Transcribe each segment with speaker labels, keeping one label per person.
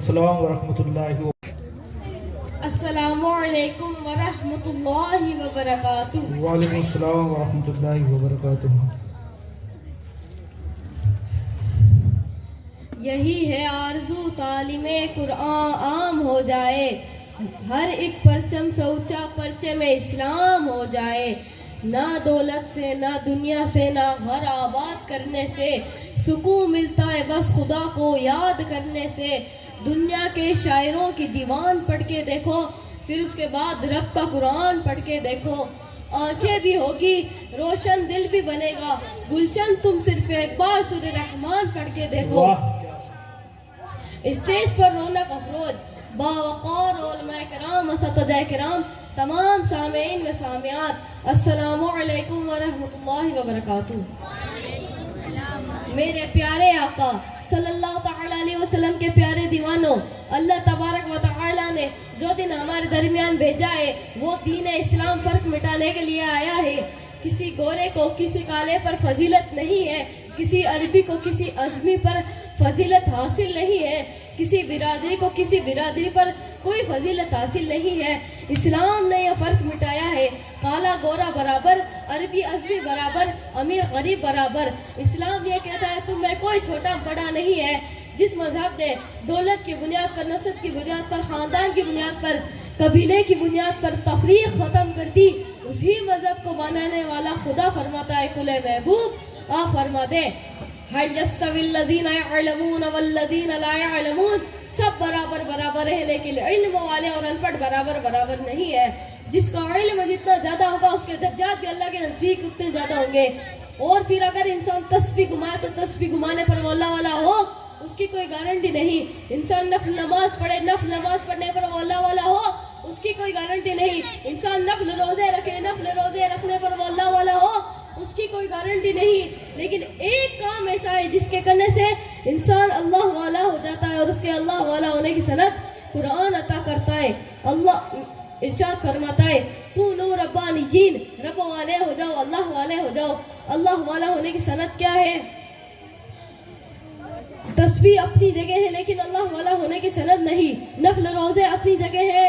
Speaker 1: السلام ورحمۃ اللہ
Speaker 2: السلام علیکم ورحمۃ اللہ وبرکاتہ۔
Speaker 1: وعلیکم السلام ورحمۃ اللہ وبرکاتہ۔
Speaker 2: یہی ہے آرزو تعلیم قرآن عام ہو جائے، ہر ایک پرچم سے اونچا پرچم اسلام ہو جائے۔ نہ دولت سے نہ دنیا سے نہ گھر آباد کرنے سے سکون ملتا ہے بس خدا کو یاد کرنے سے۔ دنیا کے شاعروں کی دیوان پڑھ کے دیکھو، پھر اس کے بعد رب کا قرآن پڑھ کے دیکھو، آنکھیں بھی ہوگی روشن دل بھی بنے گا گلشن، تم صرف ایک بار سورہ رحمان پڑھ کے دیکھو۔ اسٹیج پر رونق افروز باوقار علماء کرام اساتذہ کرام، تمام سامعین و سامعات، السلام علیکم ورحمۃ اللہ وبرکاتہ۔ میرے پیارے آقا صلی اللہ تعالی علیہ وسلم کے پیارے دیوانوں، اللہ تبارک و تعالی نے جو دن ہمارے درمیان بھیجا ہے وہ دین اسلام فرق مٹانے کے لیے آیا ہے۔ کسی گورے کو کسی کالے پر فضیلت نہیں ہے، کسی عربی کو کسی عجمی پر فضیلت حاصل نہیں ہے، کسی برادری کو کسی برادری پر کوئی فضیلت حاصل نہیں ہے۔ اسلام نے یہ فرق مٹایا ہے، کالا گورا برابر، عربی عجمی برابر، امیر غریب برابر۔ اسلام یہ کہتا ہے تم میں کوئی چھوٹا بڑا نہیں ہے۔ جس مذہب نے دولت کی بنیاد پر، نسل کی بنیاد پر، خاندان کی بنیاد پر، قبیلے کی بنیاد پر تفریق ختم کر دی، اسی مذہب کو بنانے والا خدا فرماتا ہے کل محبوب آ فرما دے هل يستوي الذين يعلمون والذين لا يعلمون، سب برابر برابر ہے لیکن علم والے اور ان پڑھ برابر برابر نہیں ہے۔ جس کا علم جتنا زیادہ ہوگا اس کے درجات بھی اللہ کے نزدیک اتنے زیادہ ہوں گے۔ اور پھر اگر انسان تسبیح گھمائے تو تسبیح گھمانے پر وہ اللہ والا ہو، اس کی کوئی گارنٹی نہیں۔ انسان نفل نماز پڑھے، نفل نماز پڑھنے پر وہ اللہ والا ہو، اس کی کوئی گارنٹی نہیں۔ انسان نفل روزے رکھے، نفل روزے رکھنے پر وہ اللہ والا ہو، اس کی کوئی گارنٹی نہیں۔ لیکن ایک کام ایسا ہے جس کے کرنے سے انسان اللہ والا ہو جاتا ہے، اور اس کے اللہ والا ہونے کی سند قرآن عطا کرتا ہے۔ اللہ ارشاد فرماتا ہے کونوا ربانیین، رب والے ہو جاؤ، اللہ والے ہو جاؤ۔ اللہ والا ہونے کی سند کیا ہے؟ تسبیح اپنی جگہ ہے لیکن اللہ والا ہونے کی سند نہیں۔ نفل روزے اپنی جگہ ہے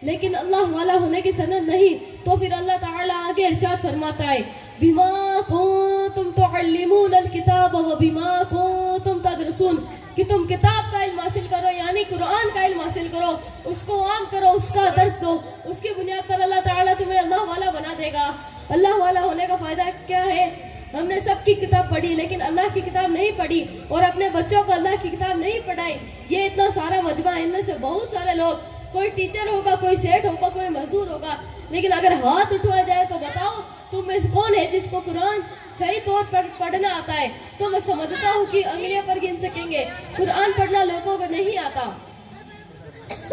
Speaker 2: لیکن اللہ والا ہونے کی سند نہیں۔ تو پھر اللہ تعالیٰ آگے ارشاد فرماتا ہے بما کنتم تعلمون الکتاب وبما کنتم تدرسون، کہ تم کتاب کا علم حاصل کرو، یعنی قرآن کا علم حاصل کرو، اس کو عام کرو، اس کا درس دو، اس کی بنیاد پر اللہ تعالیٰ تمہیں اللہ والا بنا دے گا۔ اللہ والا ہونے کا فائدہ کیا ہے؟ ہم نے سب کی کتاب پڑھی لیکن اللہ کی کتاب نہیں پڑھی، اور اپنے بچوں کو اللہ کی کتاب نہیں پڑھائی۔ یہ اتنا سارا مجمع، ان میں سے بہت سارے لوگ، کوئی ٹیچر ہوگا، کوئی سیٹ ہوگا، کوئی مزدور ہوگا، لیکن اگر ہاتھ اٹھوایا جائے تو بتاؤ تم میں سے کون ہے جس کو قرآن صحیح طور پر پڑھنا آتا ہے؟ تو میں سمجھتا ہوں کہ انگلیاں پر گن سکیں گے۔ قرآن پڑھنا لوگوں کو نہیں آتا۔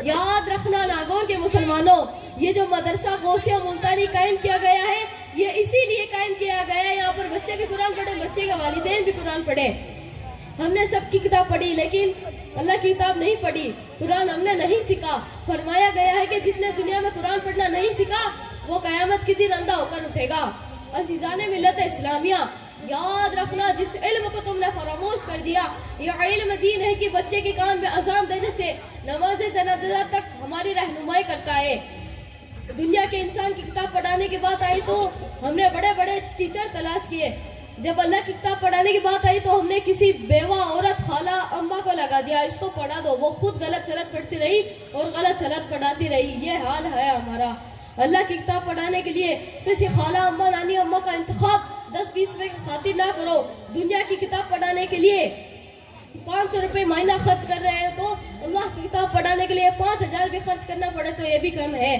Speaker 2: یاد رکھنا ناگور کے مسلمانوں، یہ جو مدرسہ غوثیہ ملتانی قائم کیا گیا ہے یہ اسی لیے قائم کیا گیا ہے، یہاں پر بچے بھی قرآن پڑھیں، بچے کے والدین بھی قرآن پڑھیں۔ ہم نے سب کی کتاب پڑھی لیکن اللہ کی کتاب نہیں پڑھی، قرآن ہم نے نہیں سیکھا۔ فرمایا گیا ہے کہ جس نے دنیا میں قرآن پڑھنا نہیں سیکھا وہ قیامت کے دن اندھا ہو کر اٹھے گا۔ عزیزان ملت اسلامیہ، یاد رکھنا جس علم کو تم نے فراموش کر دیا، یہ علم دین ہے کہ بچے کے کان میں اذان دینے سے نماز جنازہ تک ہماری رہنمائی کرتا ہے۔ دنیا کے انسان کی کتاب پڑھانے کی بات آئی تو ہم نے بڑے بڑے ٹیچر تلاش کیے، جب اللہ کی کتاب پڑھانے کی بات آئی تو ہم نے کسی بیوہ عورت خالہ اماں کو لگا دیا، اس کو پڑھا دو، وہ خود غلط سلط پڑھتی رہی اور غلط سلط پڑھاتی رہی۔ یہ حال ہے ہمارا۔ اللہ کی کتاب پڑھانے کے لیے کسی خالہ اماں نانی اماں کا انتخاب 10-20 روپے کی خاطر نہ کرو۔ دنیا کی کتاب پڑھانے کے لیے 500 روپے مہینہ خرچ کر رہے ہیں تو اللہ کی کتاب پڑھانے کے لیے 5000 بھی خرچ کرنا پڑے تو یہ بھی کم ہے۔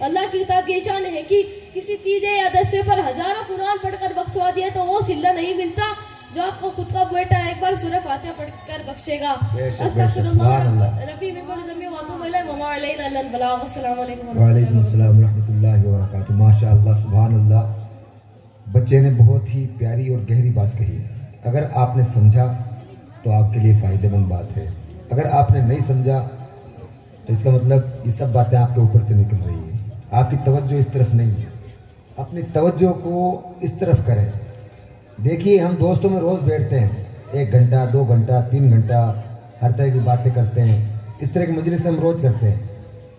Speaker 2: اللہ کی کتاب کی شان ہے کہ کسی تیجے یا دسویں پر ہزاروں قرآن پڑھ کر بخشوا دیا تو وہ صلہ نہیں ملتا جو آپ کو خود کا بیٹا ایک بار سورہ فاتحہ پڑھ کر بخشے گا۔ استغفر اللہ ربی من کل ذنب واتوب الیہ وما علینا الا البلاغ۔ السلام علیکم
Speaker 3: وعلیکم السلام ورحمۃ اللہ وبرکاتہ۔ ماشاء اللہ، سبحان اللہ، بچے نے بہت ہی پیاری اور گہری بات کہی۔ اگر آپ نے سمجھا تو آپ کے لیے فائدہ مند بات ہے، اگر آپ نے نہیں سمجھا تو اس کا مطلب یہ سب باتیں آپ کے اوپر سے نکل رہی ہیں، آپ کی توجہ اس طرف نہیں ہے۔ اپنی توجہ کو اس طرف کریں۔ دیکھیے ہم دوستوں میں روز بیٹھتے ہیں، 1 گھنٹہ 2 گھنٹہ 3 گھنٹہ ہر طرح کی باتیں کرتے ہیں، اس طرح کی مجلس ہم روز کرتے ہیں،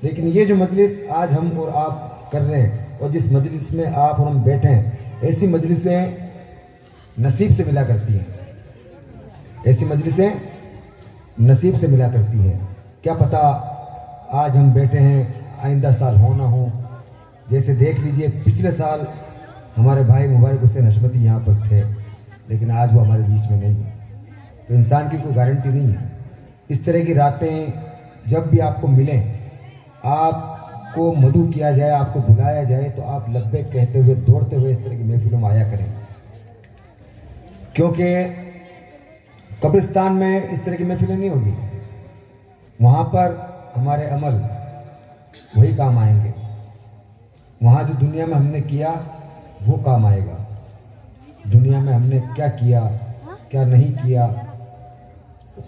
Speaker 3: لیکن یہ جو مجلس آج ہم اور آپ کر رہے ہیں اور جس مجلس میں آپ اور ہم بیٹھے ہیں، ایسی مجلسیں نصیب سے ملا کرتی ہیں، ایسی مجلسیں نصیب سے ملا کرتی ہیں۔ کیا پتہ آج ہم بیٹھے ہیں، آئندہ سال ہو نہ ہو۔ جیسے دیکھ لیجئے پچھلے سال ہمارے بھائی مبارک حسین حشمتی یہاں پر تھے، لیکن آج وہ ہمارے بیچ میں نہیں ہے، تو انسان کی کوئی گارنٹی نہیں ہے۔ اس طرح کی راتیں جب بھی آپ کو ملیں، آپ کو مدعو کیا جائے، آپ کو بلایا جائے، تو آپ لبیک کہتے ہوئے دوڑتے ہوئے اس طرح کی محفلوں میں آیا کریں، کیونکہ قبرستان میں اس طرح کی محفلیں نہیں ہوگی، وہاں پر ہمارے عمل وہی کام آئیں گے، وہاں جو دنیا میں ہم نے کیا وہ کام آئے گا، دنیا میں ہم نے کیا کیا کیا نہیں کیا۔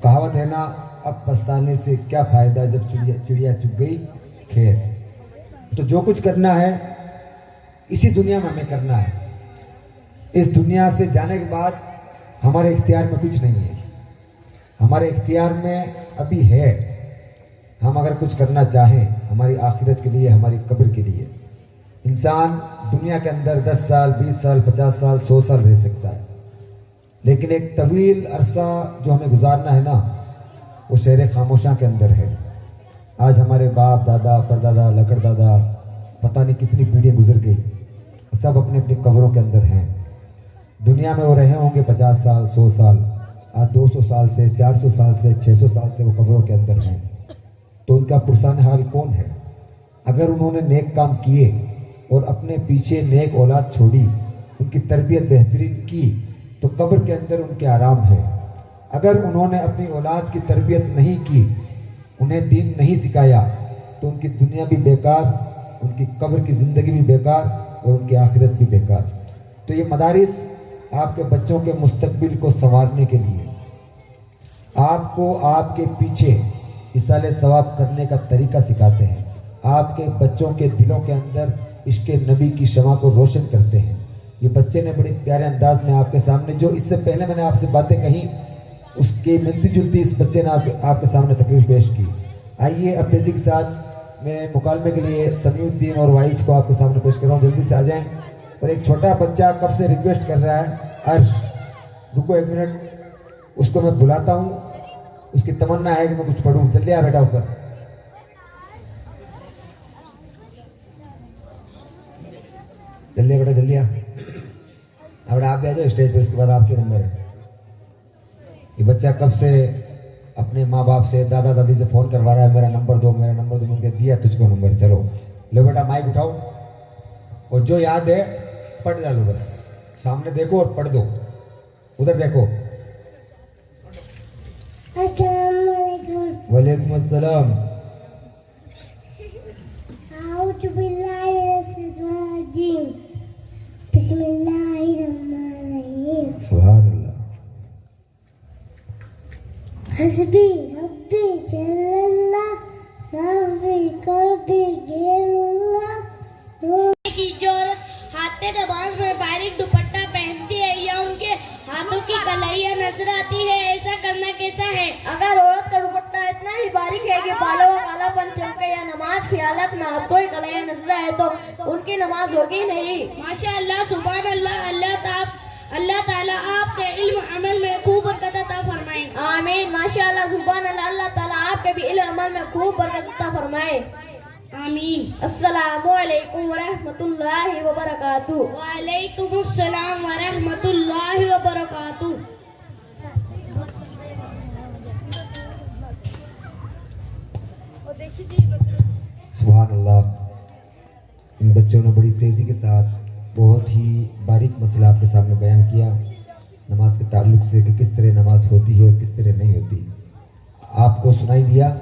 Speaker 3: کہاوت ہے نا، اب پچھتانے سے کیا فائدہ جب چڑیا چگ گئی کھیت۔ تو جو کچھ کرنا ہے اسی دنیا میں ہمیں کرنا ہے، اس دنیا سے جانے کے بعد ہمارے اختیار میں کچھ نہیں ہے، ہمارے اختیار میں ابھی ہے، ہم اگر کچھ کرنا چاہیں ہماری آخرت کے لیے، ہماری قبر کے لیے۔ انسان دنیا کے اندر 10 سال 20 سال 50 سال 100 سال رہ سکتا ہے، لیکن ایک طویل عرصہ جو ہمیں گزارنا ہے نا، وہ شہر خاموشاں کے اندر ہے۔ آج ہمارے باپ دادا پردادا لکڑ دادا پتہ نہیں کتنی پیڑھیاں گزر گئی، سب اپنی اپنی قبروں کے اندر ہیں۔ دنیا میں وہ رہے ہوں گے 50 سال 100 سال، آج 200 سال سے 400 سال سے 600 سال سے وہ قبروں کے اندر ہیں، تو ان کا پرسان حال کون ہے؟ اگر انہوں نے نیک کام کیے اور اپنے پیچھے نیک اولاد چھوڑی، ان کی تربیت بہترین کی، تو قبر کے اندر ان کے آرام ہے۔ اگر انہوں نے اپنی اولاد کی تربیت نہیں کی، انہیں دین نہیں سکھایا، تو ان کی دنیا بھی بیکار، ان کی قبر کی زندگی بھی بیکار اور ان کی آخرت بھی بیکار۔ تو یہ مدارس آپ کے بچوں کے مستقبل کو سنوارنے کے لیے، آپ کو آپ کے پیچھے اصالہ ثواب کرنے کا طریقہ سکھاتے ہیں، آپ کے بچوں کے دلوں کے اندر عشق نبی کی شمع کو روشن کرتے ہیں۔ یہ بچے نے بڑے پیارے انداز میں آپ کے سامنے، جو اس سے پہلے میں نے آپ سے باتیں کہیں اس کی ملتی جلتی اس بچے نے آپ کے سامنے تقریر پیش کی۔ آئیے اب تیزی کے ساتھ میں مکالمے کے لیے سمیع الدین اور وائس کو آپ کے سامنے پیش کر رہا ہوں، جلدی سے آ جائیں۔ اور ایک چھوٹا بچہ کب سے ریکویسٹ کر رہا ہے، عرش رکو 1 منٹ، اس کو میں بلاتا ہوں، اس کی تمنا ہے کہ میں کچھ پڑھوں، جلدی آ بیٹا اوپر، جلدی بیٹا جلدی آ بیٹا، آپ بھی آ جاؤ اسٹیج پہ، اس کے بعد آپ کے نمبر ہے۔ یہ بچہ کب سے اپنے ماں باپ سے دادا دادی سے فون کروا رہا ہے، میرا نمبر دو میرا نمبر دو، میں نے دیا تجھ کو نمبر، چلو لو بیٹا مائک اٹھاؤ اور جو یاد ہے پڑھ ڈالو، بس سامنے دیکھو اور پڑھ دو، ادھر دیکھو۔
Speaker 4: السلام علیکم۔
Speaker 3: وعلیکم السلام۔
Speaker 4: اعوذ باللہ من الشیطان الرجیم، بسم اللہ الرحمن الرحیم۔
Speaker 3: سبحان اللہ۔
Speaker 4: حسبی ربی جل اللہ، ما فی قلبی غیر اللہ۔
Speaker 5: کی جو عورت ہاتھ نماز میں باریک دوپٹہ پہنتی ہے یا ان کے ہاتھوں کی کلائیاں نظر آتی ہے، ایسا کرنا کیسا ہے؟
Speaker 2: اگر عورت کا دوپٹہ اتنا ہی باریک ہے کہ بالوں کا کالا پن چمکے یا نماز کی حالت میں ہاتھوں ہی کلائیاں نظر آئے تو ان کی نماز ہوگی نہیں۔
Speaker 5: ماشاء اللہ، سبحان اللہ، اللہ تعالیٰ آپ کے علم عمل میں خوب برکت عطا فرمائے۔
Speaker 2: آمین، ماشاء اللہ، سبحان اللہ، اللہ تعالیٰ آپ کے بھی علم عمل میں خوب برکت عطا فرمائے۔
Speaker 5: آمین۔
Speaker 2: السلام علیکم ورحمۃ اللہ وبرکاتہ۔
Speaker 5: وعلیکم السلام ورحمۃ اللہ وبرکاتہ۔
Speaker 3: سبحان اللہ۔ ان بچوں نے بڑی تیزی کے ساتھ بہت ہی باریک مسئلہ آپ کے سامنے بیان کیا نماز کے تعلق سے، کہ کس طرح نماز ہوتی ہے اور کس طرح نہیں ہوتی۔ آپ کو سنائی دیا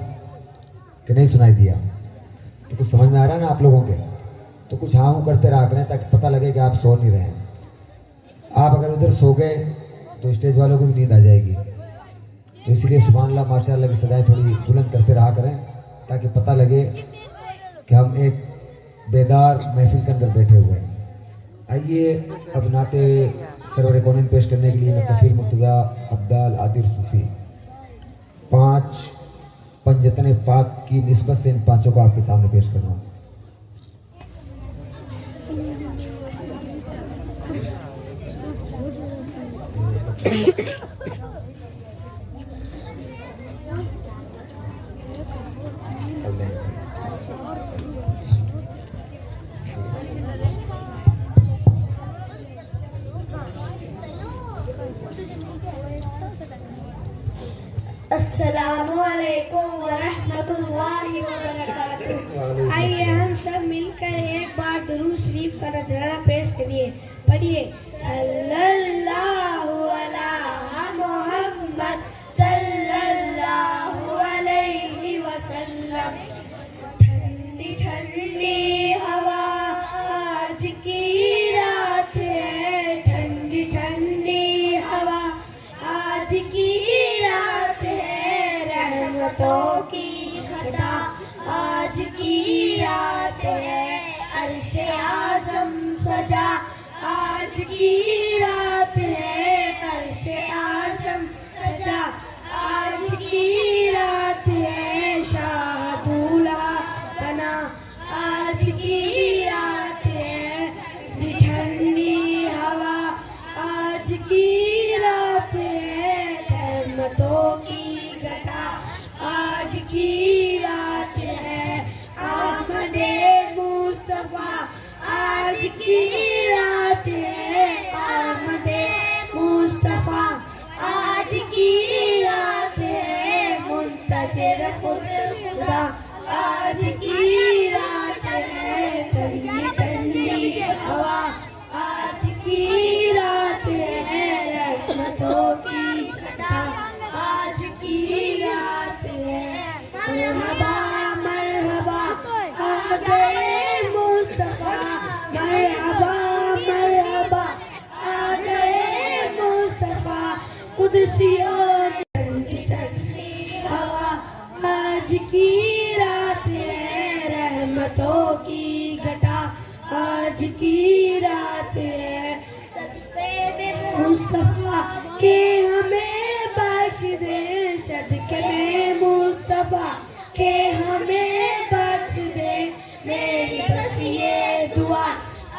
Speaker 3: کہ نہیں سنائی دیا؟ تو کچھ سمجھ میں آ رہا ہے نا آپ لوگوں کے؟ تو کچھ ہاں کرتے رہا کریں تاکہ پتہ لگے کہ آپ سو نہیں رہے ہیں۔ آپ اگر ادھر سو گئے تو اسٹیج والوں کو بھی نیند آ جائے گی، تو اسی لیے سبحان اللہ ماشاء اللہ کی صدائیں تھوڑی بلند کرتے رہا کریں تاکہ پتہ لگے کہ ہم ایک بیدار محفل کے اندر بیٹھے ہوئے ہیں۔ آئیے اب نعت سرور کونین پیش کرنے کے لیے میں کفیل مرتضیٰ عبدال عادر صوفی 5 پنجاب جتنے پاک کی نسبت سے ان پانچوں کو آپ کے سامنے پیش کر رہا ہوں.
Speaker 4: السلام علیکم ورحمۃ اللہ وبرکاتہ. آئیے ہم سب مل کر ایک بار درود شریف کا نذرانہ پیش کریے. پڑھیے صلی اللہ علی محمد صلی اللہ علیہ وسلم. ٹھنڈی ٹھنڈی ہوا آج کی رات ہے, ٹھنڈی ٹھنڈی ہوا آج کی رات ہے, رحمتوں کی گھٹا آج کی رات ہے, عرش اعظم سجا آج کی رات ہے, عرش اعظم سجا آج کی رات ہے, شاہ دولہا بنا آج کی رات ہے, ٹھنڈی ہوا آج کی رات ہے, رحمتوں کی گھٹا آج کی رات ہے, آمد مصطفیٰ آج کی رات ہے, آمد مصطفیٰ آج کی رات ہے, منتظر خدا آج کی رات ہے, ٹھنڈی ٹھنڈی ہوا آج کی رات ہے, رحمتوں کی گھٹا آج کی رات ہے. مرحبا مرحبا آ گئے مصطفیٰ, مرحبا مرحبا آ گئے مصطفیٰ, قدسیوں ٹھنڈی ٹھنڈی ہوا آج کی رات ہے, رحمتوں کی گھٹا آج کی رات ہے. صدقے میں مصطفیٰ کے ہمیں بخش دے, صدقے میں مصطفیٰ کے ہمیں بخش دے, میری بس یہ دعا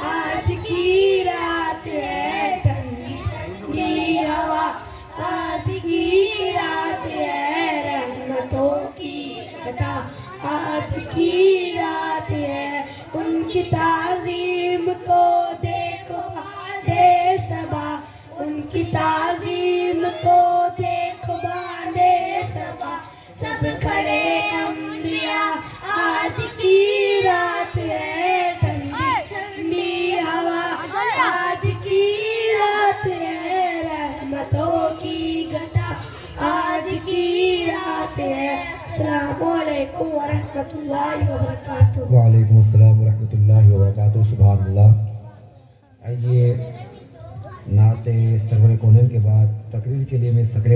Speaker 4: آج کی رات ہے, ٹھنڈی ٹھنڈی ہوا آج کی رات ہے, رحمتوں کی گھٹا آج کی رات ہے. ان کی تعظیم کو دیکھو باندے صبا, ان کی تعظیم کو دیکھو باندے صبا, سب کھڑے انبیاء آج کی رات ہے, ٹھنڈی ٹھنڈی ہوا آج کی رات ہے, رحمتوں کی گھٹا آج کی رات ہے. السلام علیکم ورحمۃ اللہ وبرکاتہ.
Speaker 3: وعلیکم السلام ورحمۃ اللہ وبرکاتہ. سبحان اللہ. آئیے نعت سرور کونین کے بعد تقریر کے لیے میں سکرے